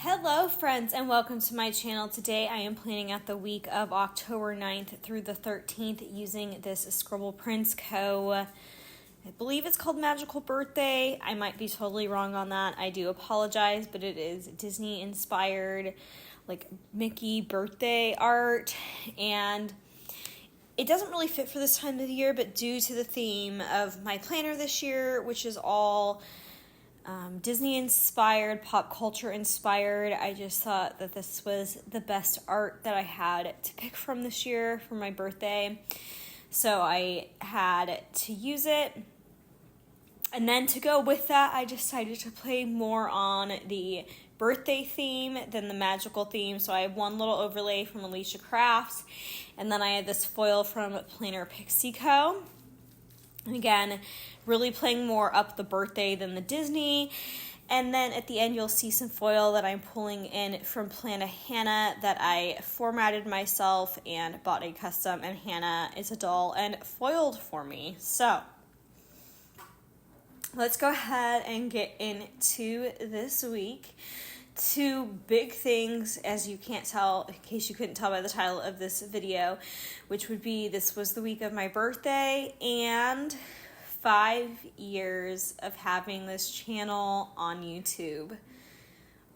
Hello friends and welcome to my channel. Today I am planning out the week of October 9th through the 13th using this Scribble Prints Co. I believe it's called Magical Birthday. I might be totally wrong on that. I do apologize, but it is Disney inspired like Mickey birthday art, and it doesn't really fit for this time of the year, but due to the theme of my planner this year, which is all Disney inspired, pop culture inspired, I just thought that this was the best art that I had to pick from this year for my birthday. So I had to use it. And then to go with that, I decided to play more on the birthday theme than the magical theme. So I have one little overlay from Alicia Crafts, and then I had this foil from Planner Pixie Co. And again, really playing more up the birthday than the Disney. And then at the end, you'll see some foil that I'm pulling in from Plana Hannah that I formatted myself and bought a custom, and Hannah is a doll and foiled for me. So let's go ahead and get into this week. Two big things, as you can't tell, in case you couldn't tell by the title of this video, which would be this was the week of my birthday and 5 years of having this channel on YouTube,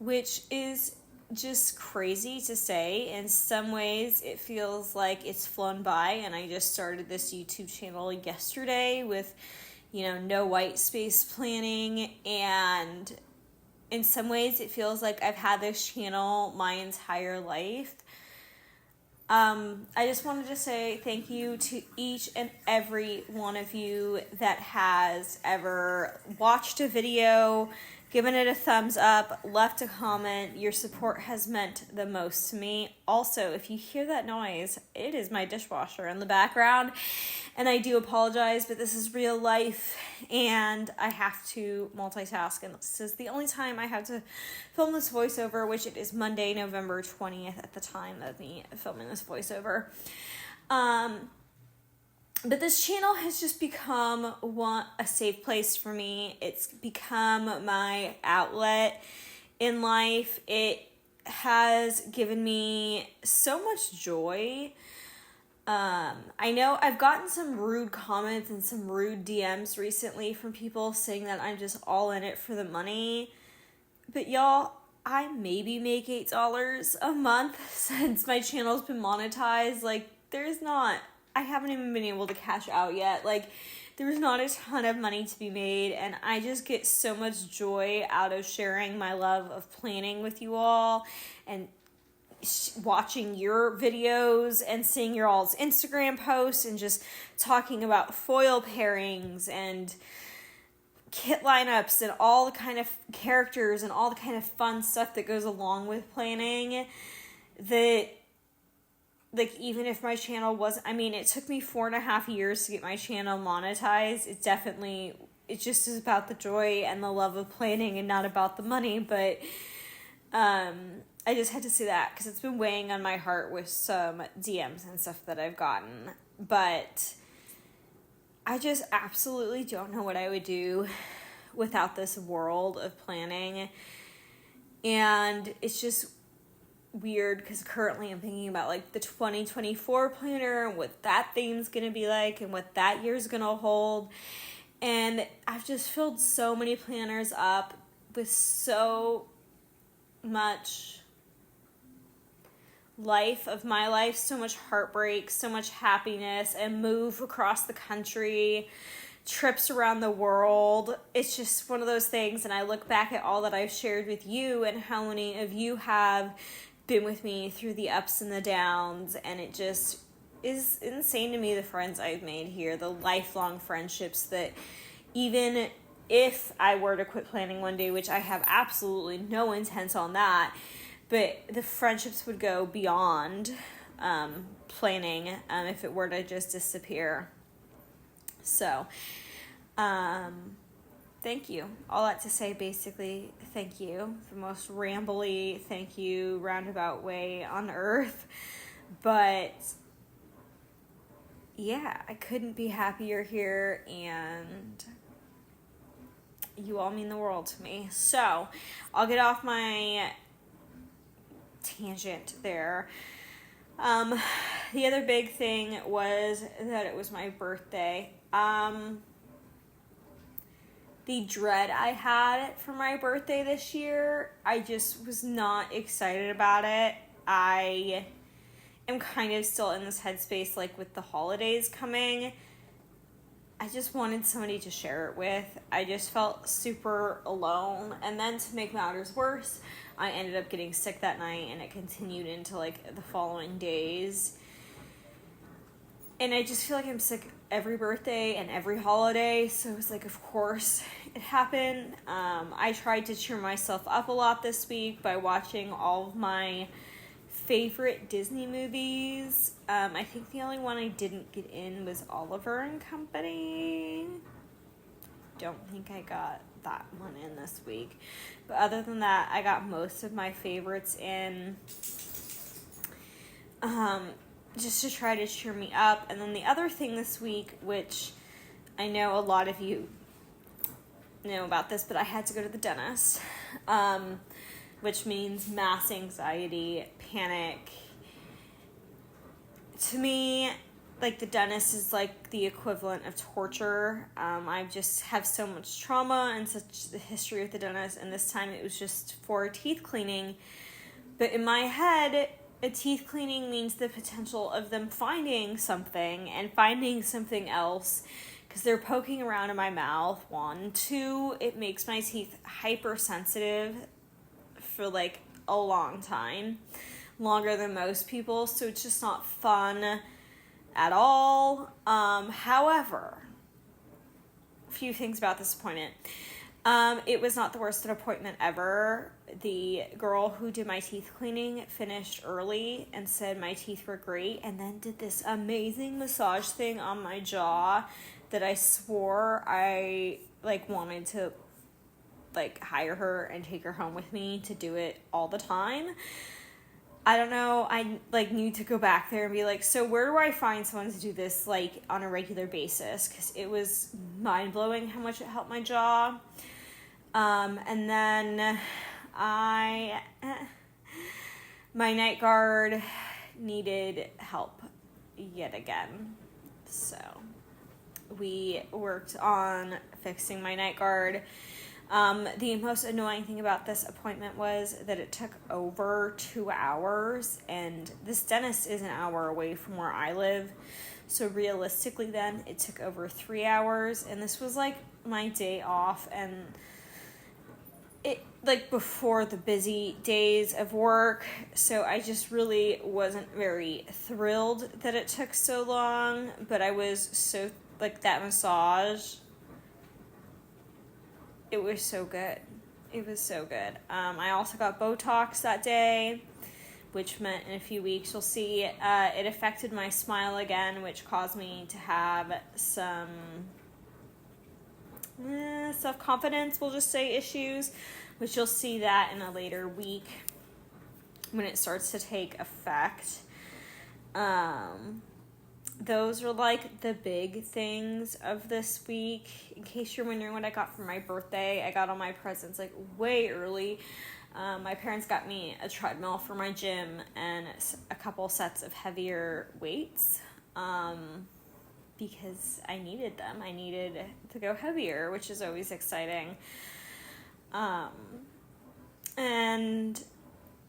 which is just crazy to say. In some ways, it feels like it's flown by, and I just started this YouTube channel yesterday with, no white space planning, and in some ways, it feels like I've had this channel my entire life. I just wanted to say thank you to each and every one of you that has ever watched a video, given it a thumbs up, left a comment. Your support has meant the most to me. Also, if you hear that noise, it is my dishwasher in the background, and I do apologize, but this is real life, and I have to multitask, and this is the only time I have to film this voiceover, which it is Monday, November 20th at the time of me filming this voiceover. But this channel has just become a safe place for me. It's become my outlet in life. It has given me so much joy. I know I've gotten some rude comments and some rude DMs recently from people saying that I'm just all in it for the money. But y'all, I maybe make $8 a month since my channel's been monetized. I haven't even been able to cash out yet. There's not a ton of money to be made, and I just get so much joy out of sharing my love of planning with you all and watching your videos and seeing your all's Instagram posts and just talking about foil pairings and kit lineups and all the kind of characters and all the kind of fun stuff that goes along with planning. That, even if my channel it took me 4.5 years to get my channel monetized. It just is about the joy and the love of planning and not about the money. But I just had to say that because it's been weighing on my heart with some DMs and stuff that I've gotten. But I just absolutely don't know what I would do without this world of planning. And it's just weird because currently I'm thinking about the 2024 planner and what that theme's going to be like and what that year's going to hold. And I've just filled so many planners up with so much life of my life, so much heartbreak, so much happiness, and move across the country, trips around the world. It's just one of those things, and I look back at all that I've shared with you and how many of you have been with me through the ups and the downs, and it just is insane to me, the friends I've made here, the lifelong friendships that even if I were to quit planning one day, which I have absolutely no intent on that, but the friendships would go beyond planning if it were to just disappear. So, thank you. All that to say, basically, thank you. The most rambly thank you roundabout way on earth. But yeah, I couldn't be happier here, and you all mean the world to me. So I'll get off my tangent there. The other big thing was that it was my birthday. The dread I had for my birthday this year, I just was not excited about it. I am kind of still in this headspace, like with the holidays coming. I just wanted somebody to share it with. I just felt super alone. And then to make matters worse, I ended up getting sick that night, and it continued into like the following days. And I just feel like I'm sick every birthday and every holiday, so it was like, of course it happened. I tried to cheer myself up a lot this week by watching all of my favorite Disney movies. I think the only one I didn't get in was Oliver and Company. Don't think I got that one in this week. But other than that, I got most of my favorites in. Just to try to cheer me up. And then the other thing this week, which I know a lot of you know about this, but I had to go to the dentist, which means mass anxiety, panic. To me, like, the dentist is like the equivalent of torture. I just have so much trauma and such a history with the dentist, and this time it was just for teeth cleaning. But in my head, a teeth cleaning means the potential of them finding something and finding something else, because they're poking around in my mouth, 1. 2, it makes my teeth hypersensitive for like a long time, longer than most people, so it's just not fun at all. However, a few things about this appointment. It was not the worst appointment ever. The girl who did my teeth cleaning finished early and said my teeth were great, and then did this amazing massage thing on my jaw that I swore I like wanted to like hire her and take her home with me to do it all the time. I don't know, I like need to go back there and be like, so where do I find someone to do this like on a regular basis? Because it was mind-blowing how much it helped my jaw. And then my night guard needed help yet again. So we worked on fixing my night guard. The most annoying thing about this appointment was that it took over 2 hours, and this dentist is an hour away from where I live. So realistically then it took over 3 hours, and this was like my day off, and it like before the busy days of work. So I just really wasn't very thrilled that it took so long, but I was so like that massage, it was so good. It was so good. I also got Botox that day, which meant in a few weeks you'll see it affected my smile again, which caused me to have some self-confidence, we'll just say, issues, which you'll see that in a later week when it starts to take effect. Those are like the big things of this week. In case you're wondering what I got for my birthday, I got all my presents like way early. My parents got me a treadmill for my gym and a couple sets of heavier weights, because I needed them. I needed to go heavier, which is always exciting. And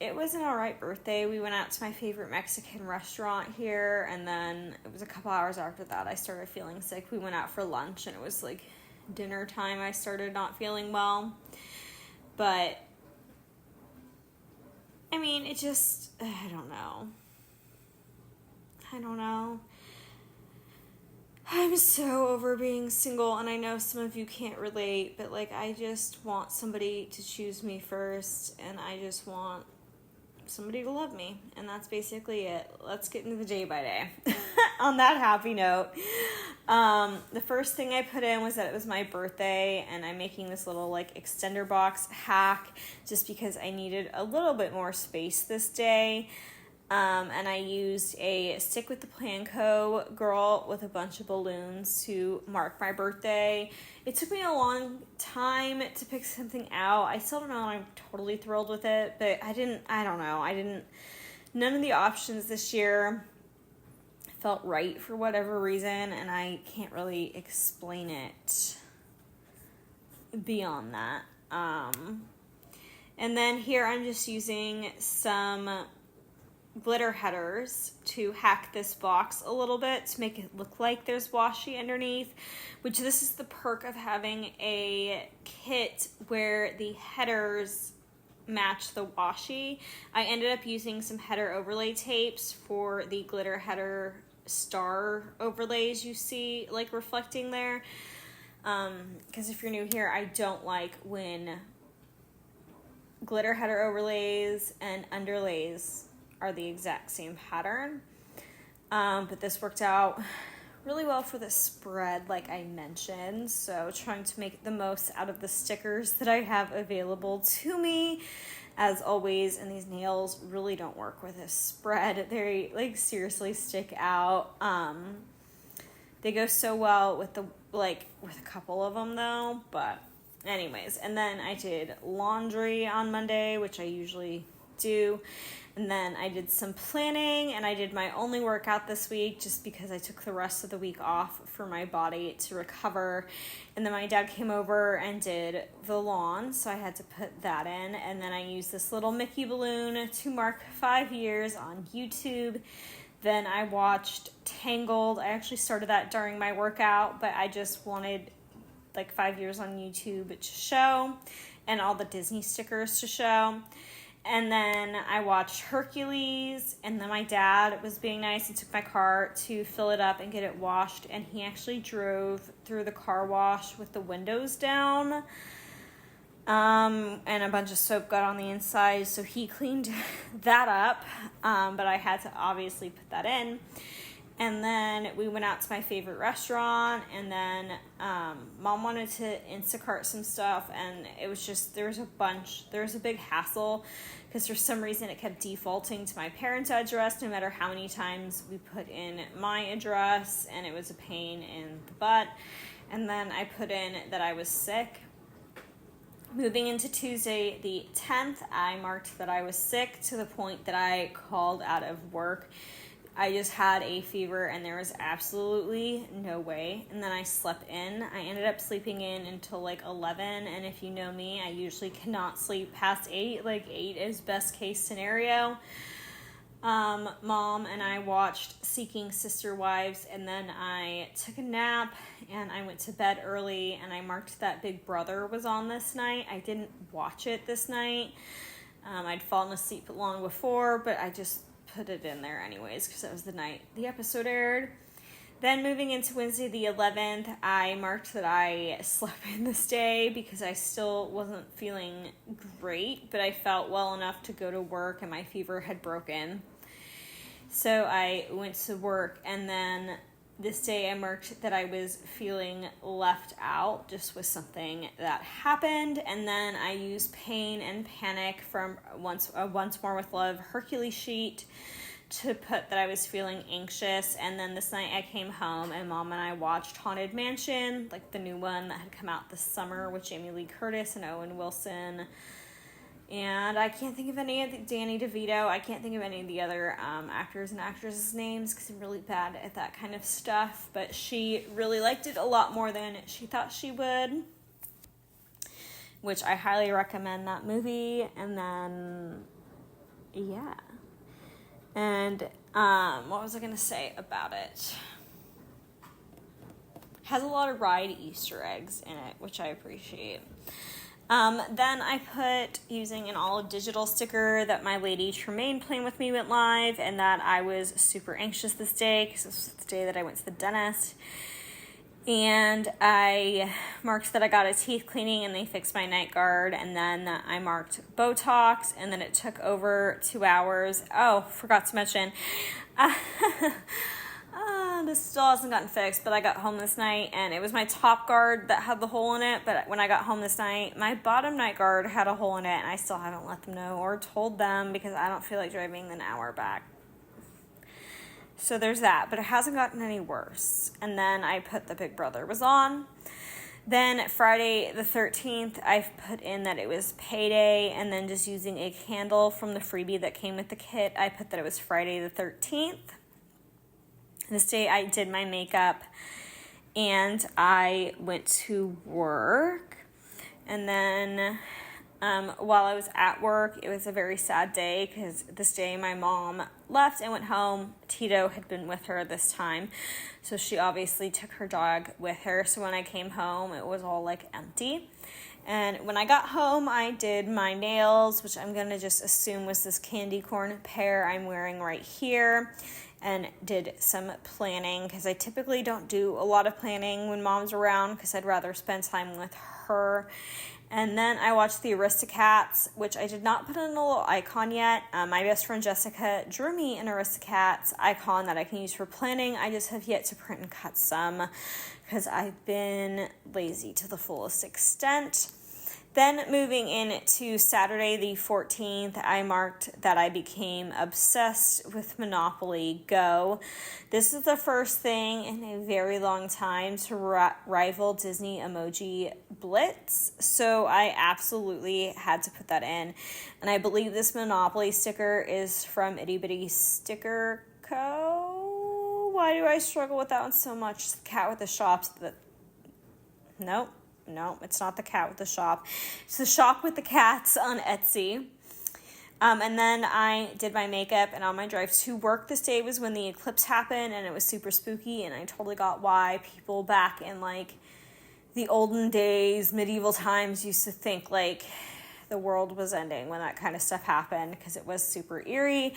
it was an alright birthday. We went out to my favorite Mexican restaurant here, and then it was a couple hours after that I started feeling sick. We went out for lunch, and it was like dinner time I started not feeling well. But I mean, it just, I don't know. I'm so over being single, and I know some of you can't relate, but like I just want somebody to choose me first, and I just want somebody to love me, and that's basically it. Let's get into the day by day. On that happy note, the first thing I put in was that it was my birthday, and I'm making this little like extender box hack just because I needed a little bit more space this day. And I used a Stick with the Plan Co. girl with a bunch of balloons to mark my birthday. It took me a long time to pick something out. I still don't know, I'm totally thrilled with it, but none of the options this year felt right for whatever reason, and I can't really explain it beyond that. And then here I'm just using some glitter headers to hack this box a little bit to make it look like there's washi underneath, which this is the perk of having a kit where the headers match the washi. I ended up using some header overlay tapes for the glitter header star overlays you see like reflecting there, because if you're new here, I don't like when glitter header overlays and underlays are the exact same pattern, but this worked out really well for the spread like I mentioned, so trying to make the most out of the stickers that I have available to me as always. And these nails really don't work with this spread, they like seriously stick out. They go so well with with a couple of them though, but anyways. And then I did laundry on Monday, which I usually do. And then I did some planning, and I did my only workout this week just because I took the rest of the week off for my body to recover. And then my dad came over and did the lawn, so I had to put that in. And then I used this little Mickey balloon to mark 5 years on YouTube. Then I watched Tangled. I actually started that during my workout, but I just wanted like 5 years on YouTube to show and all the Disney stickers to show. And then I watched Hercules, and then my dad was being nice and took my car to fill it up and get it washed, and he actually drove through the car wash with the windows down, and a bunch of soap got on the inside, so he cleaned that up, but I had to obviously put that in. And then we went out to my favorite restaurant, and then Mom wanted to Instacart some stuff, and it was just, there was a big hassle because for some reason it kept defaulting to my parents' address no matter how many times we put in my address, and it was a pain in the butt. And then I put in that I was sick. Moving into Tuesday the 10th, I marked that I was sick to the point that I called out of work. I just had a fever and there was absolutely no way. And then I slept in. I ended up sleeping in until like 11. And if you know me, I usually cannot sleep past 8. Like 8 is best case scenario. Mom and I watched Seeking Sister Wives, and then I took a nap and I went to bed early, and I marked that Big Brother was on this night. I didn't watch it this night. I'd fallen asleep long before, but I just put it in there anyways because that was the night the episode aired. Then moving into Wednesday the 11th, I marked that I slept in this day because I still wasn't feeling great, but I felt well enough to go to work and my fever had broken. So I went to work, and then this day I marked that I was feeling left out just with something that happened. And then I used Pain and Panic from Once More with Love Hercules sheet to put that I was feeling anxious. And then this night I came home and Mom and I watched Haunted Mansion, like the new one that had come out this summer with Jamie Lee Curtis and Owen Wilson. And I can't think of any of Danny DeVito. I can't think of any of the other actors and actresses' names because I'm really bad at that kind of stuff. But she really liked it a lot more than she thought she would, which I highly recommend that movie. And then, yeah. And what was I going to say about it? It has a lot of ride Easter eggs in it, which I appreciate. Then I put, using an all digital sticker, that my lady Tremaine playing with me went live, and that I was super anxious this day because this was the day that I went to the dentist. And I marked that I got a teeth cleaning and they fixed my night guard, and then I marked Botox, and then it took over 2 hours. Oh, forgot to mention, this still hasn't gotten fixed, but I got home this night and it was my top guard that had the hole in it, but when I got home this night, my bottom night guard had a hole in it, and I still haven't let them know or told them because I don't feel like driving an hour back So there's that, but it hasn't gotten any worse. And then I put the Big Brother was on. Then Friday the 13th, I put in that it was payday, and then just using a candle from the freebie that came with the kit, I put that it was Friday the 13th. This day I did my makeup and I went to work. And then while I was at work, it was a very sad day because this day my mom left and went home. Tito had been with her this time, so she obviously took her dog with her. So when I came home, it was all like empty. And when I got home, I did my nails, which I'm going to just assume was this candy corn pair I'm wearing right here, and did some planning because I typically don't do a lot of planning when mom's around because I'd rather spend time with her. And then I watched the Aristocats, which I did not put in a little icon yet. My best friend Jessica drew me an Aristocats icon that I can use for planning. I just have yet to print and cut some because I've been lazy to the fullest extent. Then moving into Saturday the 14th, I marked that I became obsessed with Monopoly Go. This is the first thing in a very long time to rival Disney Emoji Blitz. So I absolutely had to put that in. And I believe this Monopoly sticker is from Itty Bitty Sticker Co. Why do I struggle with that one so much? The cat with the shops. Nope. No, it's not the cat with the shop. It's the shop with the cats on Etsy. And then I did my makeup, and on my drive to work this day was when the eclipse happened, and it was super spooky, and I totally got why people back in like the olden days, medieval times, used to think like the world was ending when that kind of stuff happened because it was super eerie.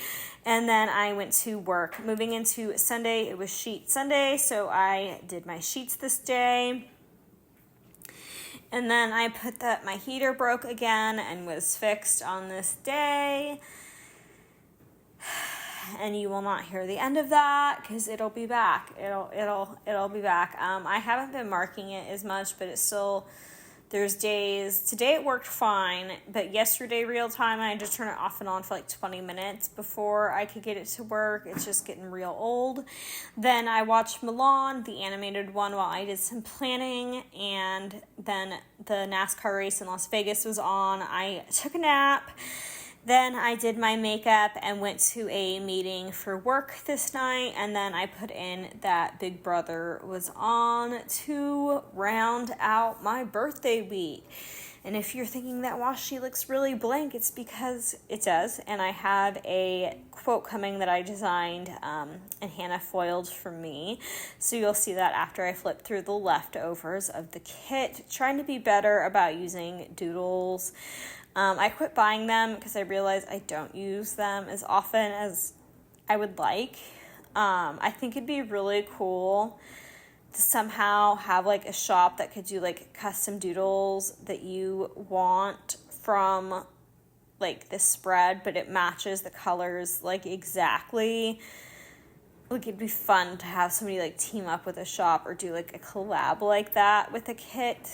And then I went to work. Moving into Sunday, it was Sheet Sunday, so I did my sheets this day. And then I put that my heater broke again and was fixed on this day. And you will not hear the end of that because it'll be back. It'll be back. I haven't been marking it as much, but it's still, there's days. Today it worked fine, but yesterday real time I had to turn it off and on for like 20 minutes before I could get it to work. It's just getting real old. Then I watched Milan, the animated one, while I did some planning, and then the NASCAR race in Las Vegas was on. I took a nap. Then I did my makeup and went to a meeting for work this night, and then I put in that Big Brother was on to round out my birthday week. And if you're thinking that washi looks really blank, it's because it does. And I have a quote coming that I designed and Hannah foiled for me. So you'll see that after I flip through the leftovers of the kit. Trying to be better about using doodles. I quit buying them because I realized I don't use them as often as I would like. I think it'd be really cool to somehow have like a shop that could do like custom doodles that you want from like this spread, but it matches the colors like exactly. Like it'd be fun to have somebody like team up with a shop or do like a collab like that with a kit.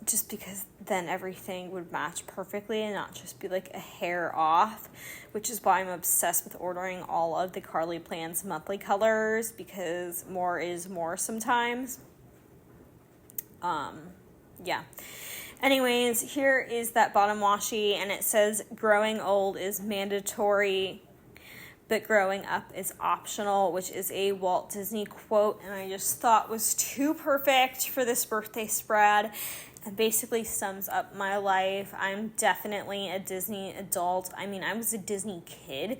Just because then everything would match perfectly and not just be like a hair off, which is why I'm obsessed with ordering all of the RoseyPlans monthly colors because more is more sometimes. Yeah. Anyways, here is that bottom washi, and it says growing old is mandatory, but growing up is optional, which is a Walt Disney quote, and I just thought was too perfect for this birthday spread. It basically sums up my life. I'm definitely a Disney adult. I mean, I was a Disney kid,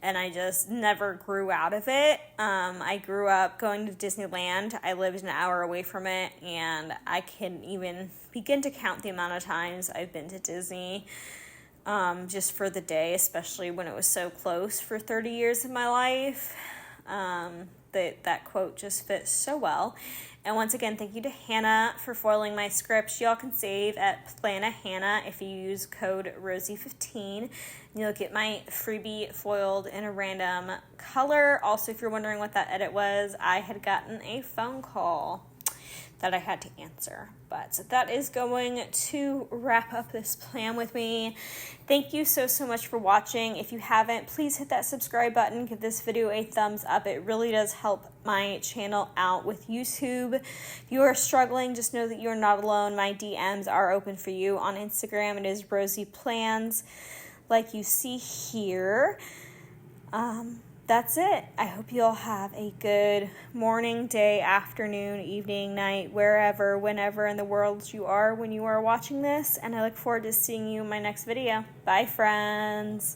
and I just never grew out of it. I grew up going to Disneyland. I lived an hour away from it, and I can't even begin to count the amount of times I've been to Disney just for the day, especially when it was so close for 30 years of my life. That quote just fits so well. And once again, thank you to Hannah for foiling my scripts. Y'all can save at Plana Hannah if you use code Rosey15. You'll get my freebie foiled in a random color. Also, if you're wondering what that edit was, I had gotten a phone call that I had to answer. But that is going to wrap up this plan with me. Thank you so much for watching. If you haven't, please hit that subscribe button. Give this video a thumbs up. It really does help my channel out with YouTube. If you are struggling, just know that you're not alone. My DMs are open for you. On Instagram, it is RoseyPlans, like you see here. That's it. I hope you all have a good morning, day, afternoon, evening, night, wherever, whenever in the world you are when you are watching this. And I look forward to seeing you in my next video. Bye, friends.